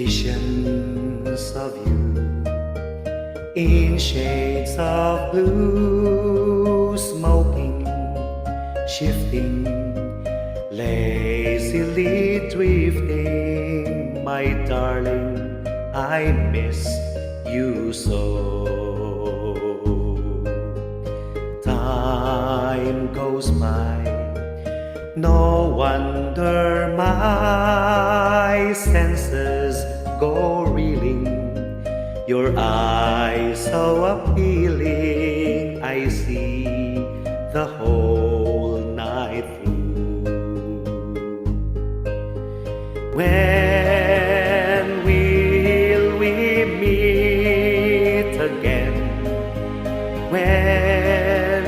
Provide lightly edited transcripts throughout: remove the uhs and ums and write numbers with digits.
Visions of you in shades of blue, smoking, shifting, lazily drifting. My darling, I miss you so. Time goes by, no wonder my senses go reeling. Your eyes so appealing, I see the whole night through. When will we meet again? When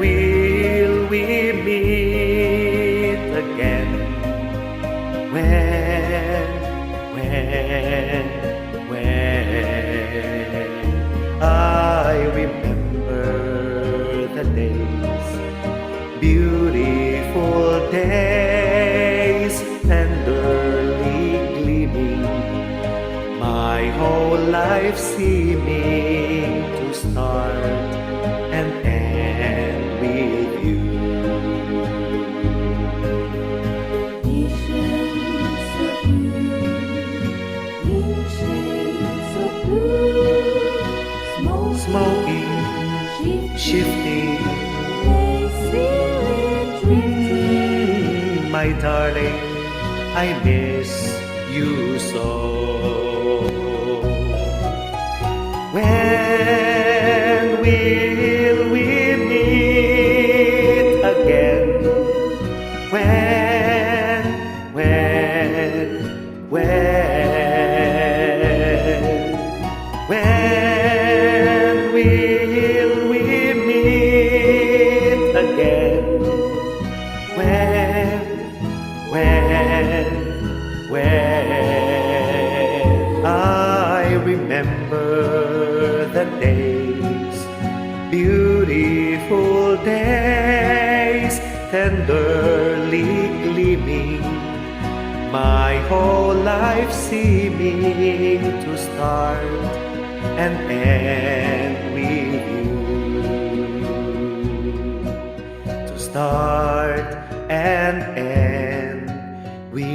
will we meet again? When I remember the days, beautiful days, tenderly gleaming, my whole life seeming to start and end with you. Visions of you in shades of blue, Smoking, shifting, lazily drifting. my darling, I miss you so. When will we meet again? When will we meet again? When I remember the days, beautiful days, tenderly gleaming, my whole life seeming to start and end with you. To start and end with